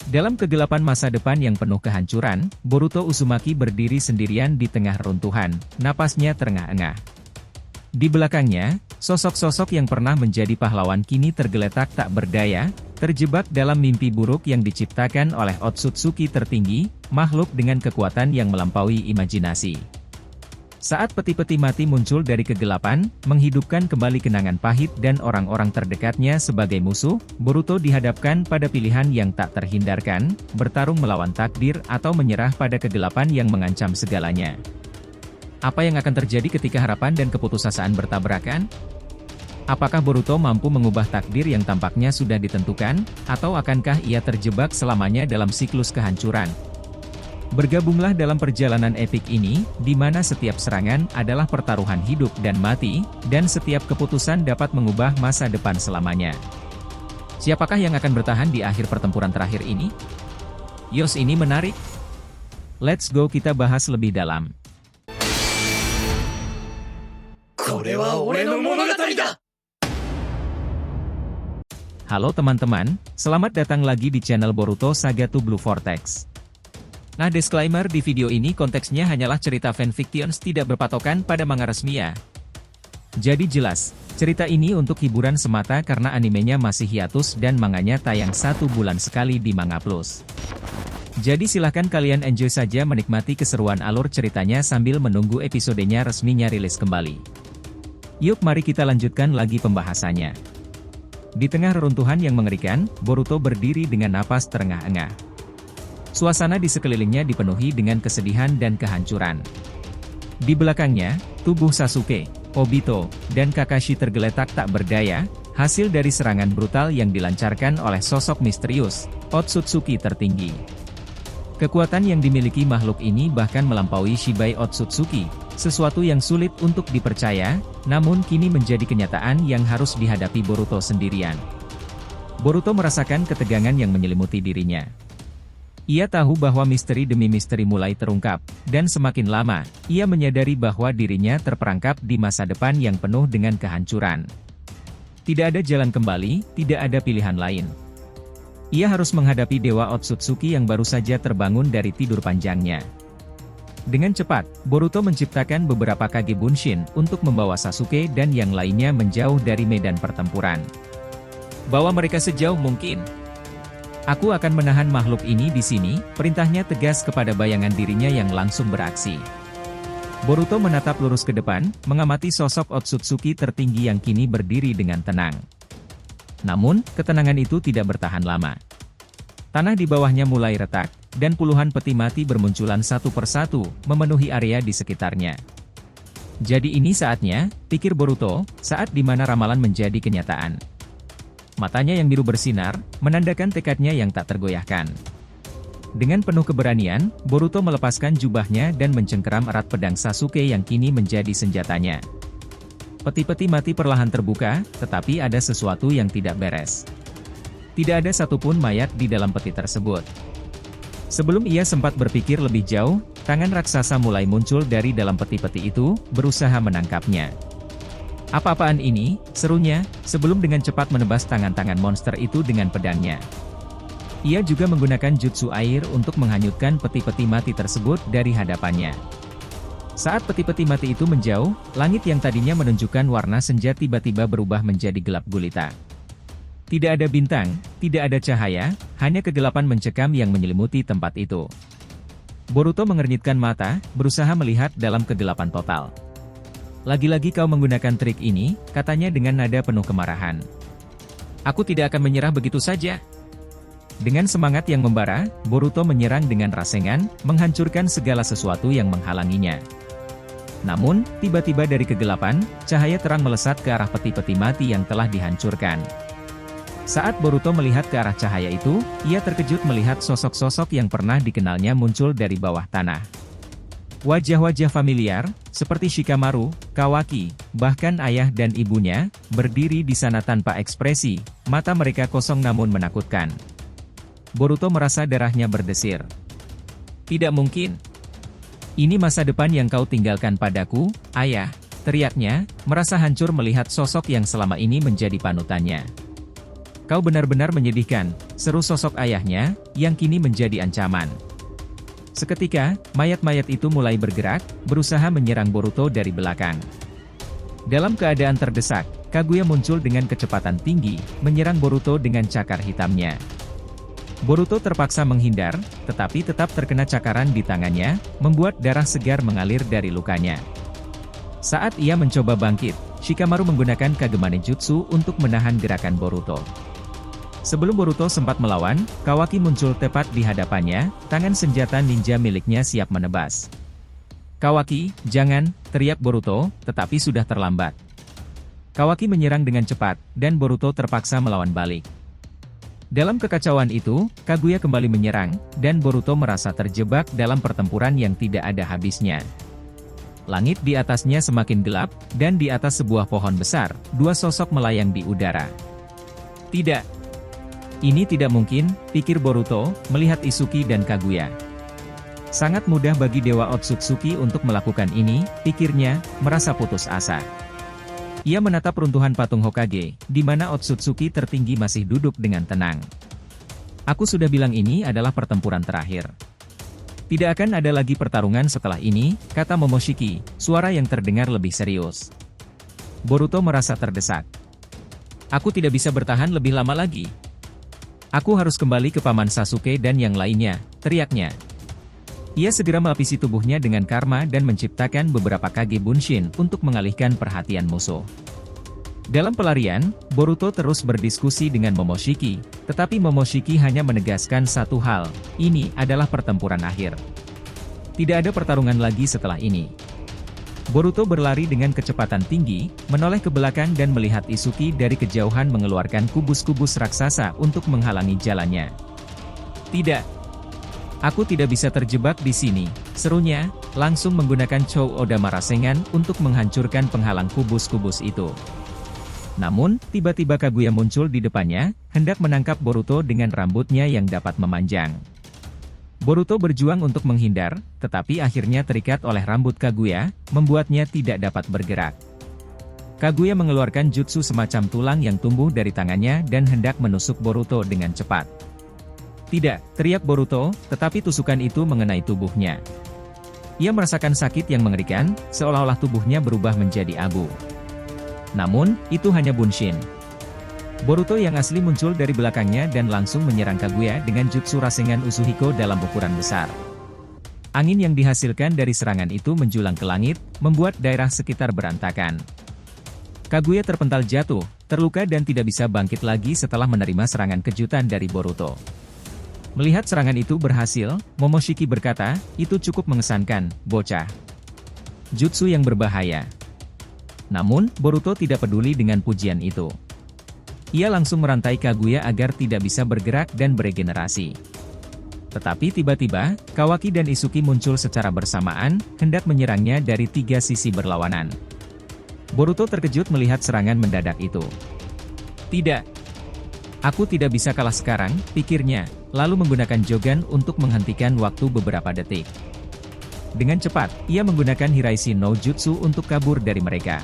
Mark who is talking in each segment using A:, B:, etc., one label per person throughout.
A: Dalam kegelapan masa depan yang penuh kehancuran, Boruto Uzumaki berdiri sendirian di tengah runtuhan, napasnya terengah-engah. Di belakangnya, sosok-sosok yang pernah menjadi pahlawan kini tergeletak tak berdaya, terjebak dalam mimpi buruk yang diciptakan oleh Otsutsuki tertinggi, makhluk dengan kekuatan yang melampaui imajinasi. Saat peti-peti mati muncul dari kegelapan, menghidupkan kembali kenangan pahit dan orang-orang terdekatnya sebagai musuh, Boruto dihadapkan pada pilihan yang tak terhindarkan, bertarung melawan takdir atau menyerah pada kegelapan yang mengancam segalanya. Apa yang akan terjadi ketika harapan dan keputusasaan bertabrakan? Apakah Boruto mampu mengubah takdir yang tampaknya sudah ditentukan, atau akankah ia terjebak selamanya dalam siklus kehancuran? Bergabunglah dalam perjalanan epik ini, di mana setiap serangan adalah pertaruhan hidup dan mati, dan setiap keputusan dapat mengubah masa depan selamanya. Siapakah yang akan bertahan di akhir pertempuran terakhir ini? Yos, ini menarik. Let's go, kita bahas lebih dalam. Halo teman-teman, selamat datang lagi di channel Boruto Saga to Blue Vortex. Nah, disclaimer di video ini konteksnya hanyalah cerita fanfictions tidak berpatokan pada manga resmi ya. Jadi jelas, cerita ini untuk hiburan semata karena animenya masih hiatus dan manganya tayang 1 bulan sekali di Manga Plus. Jadi silahkan kalian enjoy saja menikmati keseruan alur ceritanya sambil menunggu episodenya resminya rilis kembali. Yuk mari kita lanjutkan lagi pembahasannya. Di tengah reruntuhan yang mengerikan, Boruto berdiri dengan napas terengah-engah. Suasana di sekelilingnya dipenuhi dengan kesedihan dan kehancuran. Di belakangnya, tubuh Sasuke, Obito, dan Kakashi tergeletak tak berdaya, hasil dari serangan brutal yang dilancarkan oleh sosok misterius, Otsutsuki tertinggi. Kekuatan yang dimiliki makhluk ini bahkan melampaui Shibai Otsutsuki, sesuatu yang sulit untuk dipercaya, namun kini menjadi kenyataan yang harus dihadapi Boruto sendirian. Boruto merasakan ketegangan yang menyelimuti dirinya. Ia tahu bahwa misteri demi misteri mulai terungkap, dan semakin lama, ia menyadari bahwa dirinya terperangkap di masa depan yang penuh dengan kehancuran. Tidak ada jalan kembali, tidak ada pilihan lain. Ia harus menghadapi Dewa Otsutsuki yang baru saja terbangun dari tidur panjangnya. Dengan cepat, Boruto menciptakan beberapa Kage Bunshin untuk membawa Sasuke dan yang lainnya menjauh dari medan pertempuran. Bawa mereka sejauh mungkin. Aku akan menahan makhluk ini di sini, perintahnya tegas kepada bayangan dirinya yang langsung beraksi. Boruto menatap lurus ke depan, mengamati sosok Otsutsuki tertinggi yang kini berdiri dengan tenang. Namun, ketenangan itu tidak bertahan lama. Tanah di bawahnya mulai retak, dan puluhan peti mati bermunculan satu persatu, memenuhi area di sekitarnya. Jadi ini saatnya, pikir Boruto, saat di mana ramalan menjadi kenyataan. Matanya yang biru bersinar, menandakan tekadnya yang tak tergoyahkan. Dengan penuh keberanian, Boruto melepaskan jubahnya dan mencengkeram erat pedang Sasuke yang kini menjadi senjatanya. Peti-peti mati perlahan terbuka, tetapi ada sesuatu yang tidak beres. Tidak ada satupun mayat di dalam peti tersebut. Sebelum ia sempat berpikir lebih jauh, tangan raksasa mulai muncul dari dalam peti-peti itu, berusaha menangkapnya. Apa-apaan ini, serunya, sebelum dengan cepat menebas tangan-tangan monster itu dengan pedangnya. Ia juga menggunakan jutsu air untuk menghanyutkan peti-peti mati tersebut dari hadapannya. Saat peti-peti mati itu menjauh, langit yang tadinya menunjukkan warna senja tiba-tiba berubah menjadi gelap gulita. Tidak ada bintang, tidak ada cahaya, hanya kegelapan mencekam yang menyelimuti tempat itu. Boruto mengernyitkan mata, berusaha melihat dalam kegelapan total. Lagi-lagi kau menggunakan trik ini, katanya dengan nada penuh kemarahan. Aku tidak akan menyerah begitu saja. Dengan semangat yang membara, Boruto menyerang dengan Rasengan, menghancurkan segala sesuatu yang menghalanginya. Namun, tiba-tiba dari kegelapan, cahaya terang melesat ke arah peti-peti mati yang telah dihancurkan. Saat Boruto melihat ke arah cahaya itu, ia terkejut melihat sosok-sosok yang pernah dikenalnya muncul dari bawah tanah. Wajah-wajah familiar, seperti Shikamaru, Kawaki, bahkan ayah dan ibunya, berdiri di sana tanpa ekspresi, mata mereka kosong namun menakutkan. Boruto merasa darahnya berdesir. Tidak mungkin. Ini masa depan yang kau tinggalkan padaku, ayah, teriaknya, merasa hancur melihat sosok yang selama ini menjadi panutannya. Kau benar-benar menyedihkan, seru sosok ayahnya, yang kini menjadi ancaman. Seketika, mayat-mayat itu mulai bergerak, berusaha menyerang Boruto dari belakang. Dalam keadaan terdesak, Kaguya muncul dengan kecepatan tinggi, menyerang Boruto dengan cakar hitamnya. Boruto terpaksa menghindar, tetapi tetap terkena cakaran di tangannya, membuat darah segar mengalir dari lukanya. Saat ia mencoba bangkit, Shikamaru menggunakan Kagemane Jutsu untuk menahan gerakan Boruto. Sebelum Boruto sempat melawan, Kawaki muncul tepat di hadapannya, tangan senjata ninja miliknya siap menebas. "Kawaki, jangan!" teriak Boruto, tetapi sudah terlambat. Kawaki menyerang dengan cepat, dan Boruto terpaksa melawan balik. Dalam kekacauan itu, Kaguya kembali menyerang, dan Boruto merasa terjebak dalam pertempuran yang tidak ada habisnya. Langit di atasnya semakin gelap, dan di atas sebuah pohon besar, dua sosok melayang di udara. "Tidak! Ini tidak mungkin," pikir Boruto, melihat Isuki dan Kaguya. Sangat mudah bagi Dewa Otsutsuki untuk melakukan ini, pikirnya, merasa putus asa. Ia menatap runtuhan patung Hokage, di mana Otsutsuki tertinggi masih duduk dengan tenang. "Aku sudah bilang ini adalah pertempuran terakhir. Tidak akan ada lagi pertarungan setelah ini," kata Momoshiki, suara yang terdengar lebih serius. Boruto merasa terdesak. "Aku tidak bisa bertahan lebih lama lagi. Aku harus kembali ke Paman Sasuke dan yang lainnya," teriaknya. Ia segera melapisi tubuhnya dengan karma dan menciptakan beberapa Kage Bunshin untuk mengalihkan perhatian musuh. Dalam pelarian, Boruto terus berdiskusi dengan Momoshiki, tetapi Momoshiki hanya menegaskan satu hal, ini adalah pertempuran akhir. Tidak ada pertarungan lagi setelah ini. Boruto berlari dengan kecepatan tinggi, menoleh ke belakang dan melihat Isuki dari kejauhan mengeluarkan kubus-kubus raksasa untuk menghalangi jalannya. "Tidak! Aku tidak bisa terjebak di sini," serunya, langsung menggunakan Chou Odama Rasengan untuk menghancurkan penghalang kubus-kubus itu. Namun, tiba-tiba Kaguya muncul di depannya, hendak menangkap Boruto dengan rambutnya yang dapat memanjang. Boruto berjuang untuk menghindar, tetapi akhirnya terikat oleh rambut Kaguya, membuatnya tidak dapat bergerak. Kaguya mengeluarkan jutsu semacam tulang yang tumbuh dari tangannya dan hendak menusuk Boruto dengan cepat. "Tidak!" teriak Boruto, tetapi tusukan itu mengenai tubuhnya. Ia merasakan sakit yang mengerikan, seolah-olah tubuhnya berubah menjadi abu. Namun, itu hanya Bunshin. Boruto yang asli muncul dari belakangnya dan langsung menyerang Kaguya dengan jutsu Rasengan Usuhiko dalam ukuran besar. Angin yang dihasilkan dari serangan itu menjulang ke langit, membuat daerah sekitar berantakan. Kaguya terpental jatuh, terluka dan tidak bisa bangkit lagi setelah menerima serangan kejutan dari Boruto. Melihat serangan itu berhasil, Momoshiki berkata, "Itu cukup mengesankan, bocah. Jutsu yang berbahaya." Namun, Boruto tidak peduli dengan pujian itu. Ia langsung merantai Kaguya agar tidak bisa bergerak dan beregenerasi. Tetapi tiba-tiba, Kawaki dan Isuki muncul secara bersamaan, hendak menyerangnya dari tiga sisi berlawanan. Boruto terkejut melihat serangan mendadak itu. "Tidak. Aku tidak bisa kalah sekarang," pikirnya, lalu menggunakan Jogan untuk menghentikan waktu beberapa detik. Dengan cepat, ia menggunakan Hiraishi no Jutsu untuk kabur dari mereka.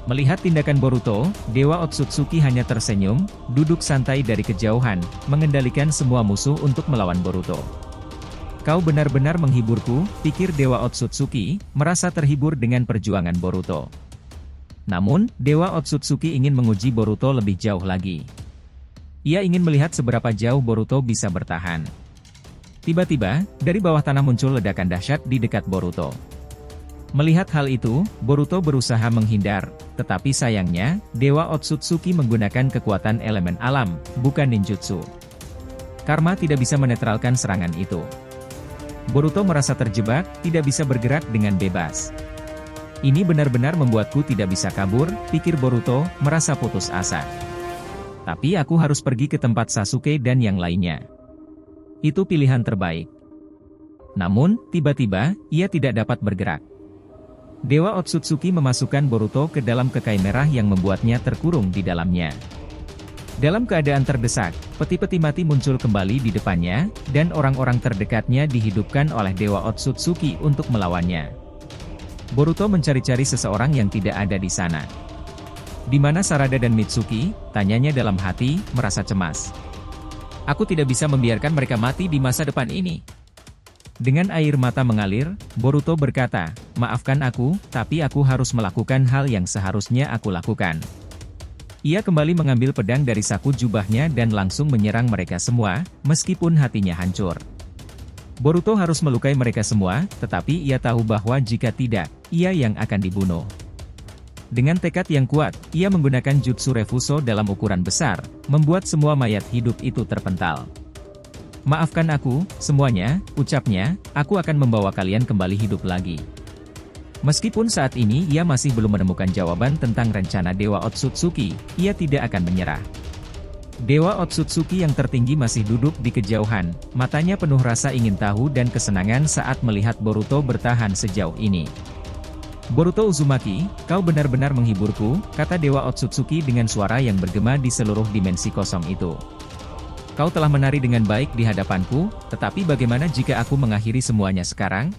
A: Melihat tindakan Boruto, Dewa Otsutsuki hanya tersenyum, duduk santai dari kejauhan, mengendalikan semua musuh untuk melawan Boruto. "Kau benar-benar menghiburku," pikir Dewa Otsutsuki, merasa terhibur dengan perjuangan Boruto. Namun, Dewa Otsutsuki ingin menguji Boruto lebih jauh lagi. Ia ingin melihat seberapa jauh Boruto bisa bertahan. Tiba-tiba, dari bawah tanah muncul ledakan dahsyat di dekat Boruto. Melihat hal itu, Boruto berusaha menghindar, tetapi sayangnya, Dewa Otsutsuki menggunakan kekuatan elemen alam, bukan ninjutsu. Karma tidak bisa menetralkan serangan itu. Boruto merasa terjebak, tidak bisa bergerak dengan bebas. "Ini benar-benar membuatku tidak bisa kabur," pikir Boruto, merasa putus asa. "Tapi aku harus pergi ke tempat Sasuke dan yang lainnya. Itu pilihan terbaik." Namun, tiba-tiba, ia tidak dapat bergerak. Dewa Otsutsuki memasukkan Boruto ke dalam kekai merah yang membuatnya terkurung di dalamnya. Dalam keadaan terdesak, peti-peti mati muncul kembali di depannya, dan orang-orang terdekatnya dihidupkan oleh Dewa Otsutsuki untuk melawannya. Boruto mencari-cari seseorang yang tidak ada di sana. Di mana Sarada dan Mitsuki? Tanyanya dalam hati, merasa cemas. Aku tidak bisa membiarkan mereka mati di masa depan ini. Dengan air mata mengalir, Boruto berkata, maafkan aku, tapi aku harus melakukan hal yang seharusnya aku lakukan. Ia kembali mengambil pedang dari saku jubahnya dan langsung menyerang mereka semua, meskipun hatinya hancur. Boruto harus melukai mereka semua, tetapi ia tahu bahwa jika tidak, ia yang akan dibunuh. Dengan tekad yang kuat, ia menggunakan jutsu Refuso dalam ukuran besar, membuat semua mayat hidup itu terpental. Maafkan aku, semuanya, ucapnya, aku akan membawa kalian kembali hidup lagi. Meskipun saat ini ia masih belum menemukan jawaban tentang rencana Dewa Otsutsuki, ia tidak akan menyerah. Dewa Otsutsuki yang tertinggi masih duduk di kejauhan, matanya penuh rasa ingin tahu dan kesenangan saat melihat Boruto bertahan sejauh ini. Boruto Uzumaki, kau benar-benar menghiburku, kata Dewa Otsutsuki dengan suara yang bergema di seluruh dimensi kosong itu. Kau telah menari dengan baik di hadapanku, tetapi bagaimana jika aku mengakhiri semuanya sekarang?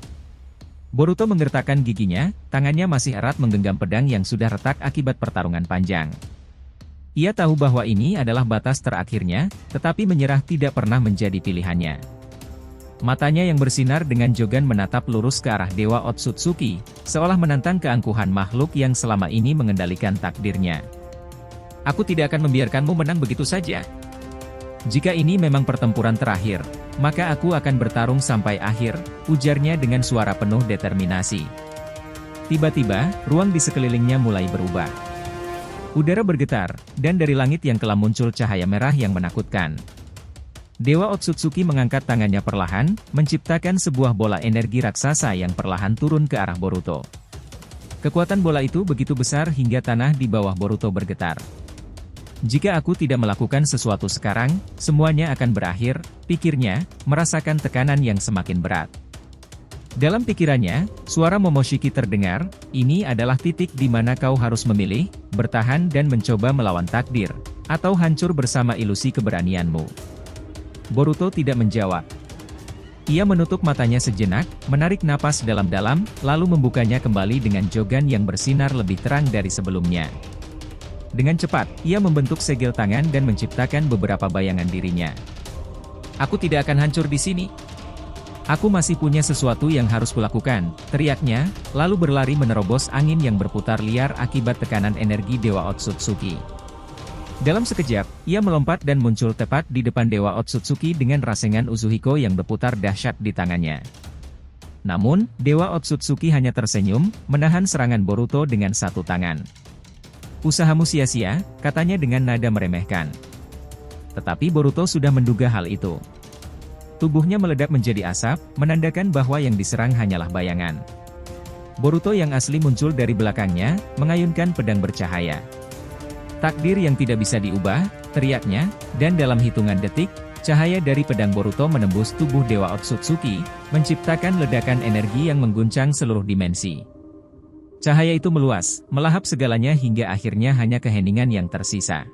A: Boruto menggertakkan giginya, tangannya masih erat menggenggam pedang yang sudah retak akibat pertarungan panjang. Ia tahu bahwa ini adalah batas terakhirnya, tetapi menyerah tidak pernah menjadi pilihannya. Matanya yang bersinar dengan jogan menatap lurus ke arah Dewa Otsutsuki, seolah menantang keangkuhan makhluk yang selama ini mengendalikan takdirnya. Aku tidak akan membiarkanmu menang begitu saja. Jika ini memang pertempuran terakhir, maka aku akan bertarung sampai akhir, ujarnya dengan suara penuh determinasi. Tiba-tiba, ruang di sekelilingnya mulai berubah. Udara bergetar, dan dari langit yang kelam muncul cahaya merah yang menakutkan. Dewa Otsutsuki mengangkat tangannya perlahan, menciptakan sebuah bola energi raksasa yang perlahan turun ke arah Boruto. Kekuatan bola itu begitu besar hingga tanah di bawah Boruto bergetar. Jika aku tidak melakukan sesuatu sekarang, semuanya akan berakhir, pikirnya, merasakan tekanan yang semakin berat. Dalam pikirannya, suara Momoshiki terdengar, ini adalah titik di mana kau harus memilih, bertahan dan mencoba melawan takdir, atau hancur bersama ilusi keberanianmu. Boruto tidak menjawab. Ia menutup matanya sejenak, menarik napas dalam-dalam, lalu membukanya kembali dengan jogan yang bersinar lebih terang dari sebelumnya. Dengan cepat, ia membentuk segel tangan dan menciptakan beberapa bayangan dirinya. Aku tidak akan hancur di sini. Aku masih punya sesuatu yang harus kulakukan, teriaknya, lalu berlari menerobos angin yang berputar liar akibat tekanan energi Dewa Otsutsuki. Dalam sekejap, ia melompat dan muncul tepat di depan Dewa Otsutsuki dengan rasengan Uzuhiko yang berputar dahsyat di tangannya. Namun, Dewa Otsutsuki hanya tersenyum, menahan serangan Boruto dengan satu tangan. Usahamu sia-sia, katanya dengan nada meremehkan. Tetapi Boruto sudah menduga hal itu. Tubuhnya meledak menjadi asap, menandakan bahwa yang diserang hanyalah bayangan. Boruto yang asli muncul dari belakangnya, mengayunkan pedang bercahaya. Takdir yang tidak bisa diubah, teriaknya, dan dalam hitungan detik, cahaya dari pedang Boruto menembus tubuh Dewa Otsutsuki, menciptakan ledakan energi yang mengguncang seluruh dimensi. Cahaya itu meluas, melahap segalanya hingga akhirnya hanya keheningan yang tersisa.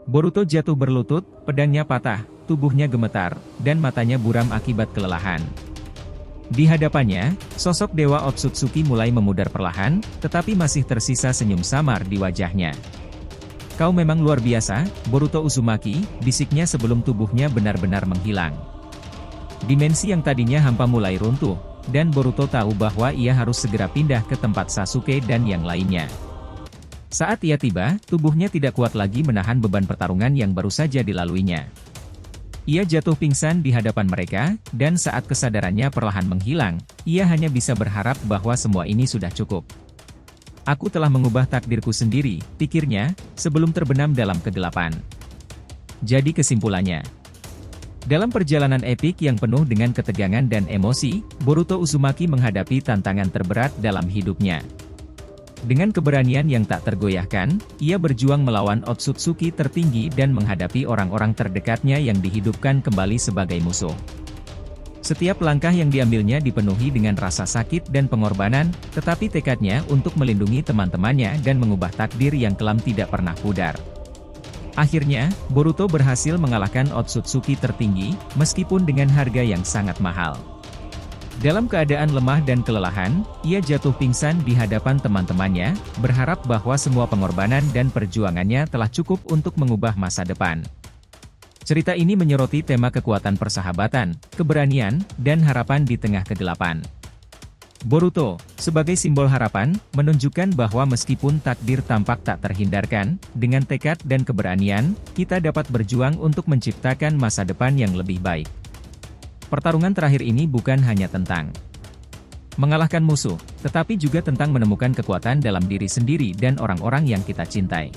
A: Boruto jatuh berlutut, pedangnya patah, tubuhnya gemetar, dan matanya buram akibat kelelahan. Di hadapannya, sosok Dewa Otsutsuki mulai memudar perlahan, tetapi masih tersisa senyum samar di wajahnya. Kau memang luar biasa, Boruto Uzumaki, bisiknya sebelum tubuhnya benar-benar menghilang. Dimensi yang tadinya hampa mulai runtuh, dan Boruto tahu bahwa ia harus segera pindah ke tempat Sasuke dan yang lainnya. Saat ia tiba, tubuhnya tidak kuat lagi menahan beban pertarungan yang baru saja dilaluinya. Ia jatuh pingsan di hadapan mereka, dan saat kesadarannya perlahan menghilang, ia hanya bisa berharap bahwa semua ini sudah cukup. Aku telah mengubah takdirku sendiri, pikirnya, sebelum terbenam dalam kegelapan. Jadi kesimpulannya. Dalam perjalanan epik yang penuh dengan ketegangan dan emosi, Boruto Uzumaki menghadapi tantangan terberat dalam hidupnya. Dengan keberanian yang tak tergoyahkan, ia berjuang melawan Otsutsuki tertinggi dan menghadapi orang-orang terdekatnya yang dihidupkan kembali sebagai musuh. Setiap langkah yang diambilnya dipenuhi dengan rasa sakit dan pengorbanan, tetapi tekadnya untuk melindungi teman-temannya dan mengubah takdir yang kelam tidak pernah pudar. Akhirnya, Boruto berhasil mengalahkan Otsutsuki tertinggi, meskipun dengan harga yang sangat mahal. Dalam keadaan lemah dan kelelahan, ia jatuh pingsan di hadapan teman-temannya, berharap bahwa semua pengorbanan dan perjuangannya telah cukup untuk mengubah masa depan. Cerita ini menyoroti tema kekuatan persahabatan, keberanian, dan harapan di tengah kegelapan. Boruto, sebagai simbol harapan, menunjukkan bahwa meskipun takdir tampak tak terhindarkan, dengan tekad dan keberanian, kita dapat berjuang untuk menciptakan masa depan yang lebih baik. Pertarungan terakhir ini bukan hanya tentang mengalahkan musuh, tetapi juga tentang menemukan kekuatan dalam diri sendiri dan orang-orang yang kita cintai.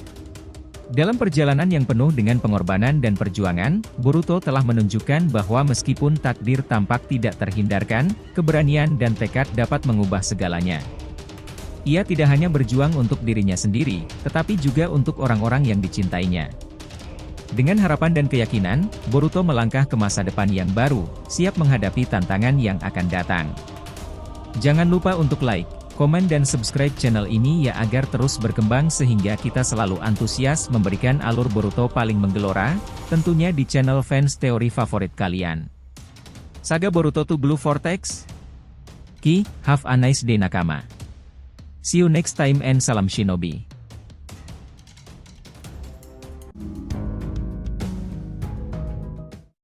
A: Dalam perjalanan yang penuh dengan pengorbanan dan perjuangan, Boruto telah menunjukkan bahwa meskipun takdir tampak tidak terhindarkan, keberanian dan tekad dapat mengubah segalanya. Ia tidak hanya berjuang untuk dirinya sendiri, tetapi juga untuk orang-orang yang dicintainya. Dengan harapan dan keyakinan, Boruto melangkah ke masa depan yang baru, siap menghadapi tantangan yang akan datang. Jangan lupa untuk like, komen dan subscribe channel ini ya agar terus berkembang sehingga kita selalu antusias memberikan alur Boruto paling menggelora, tentunya di channel fans teori favorit kalian. Saga Boruto to Blue Vortex. Have a nice day nakama. See you next time and salam shinobi.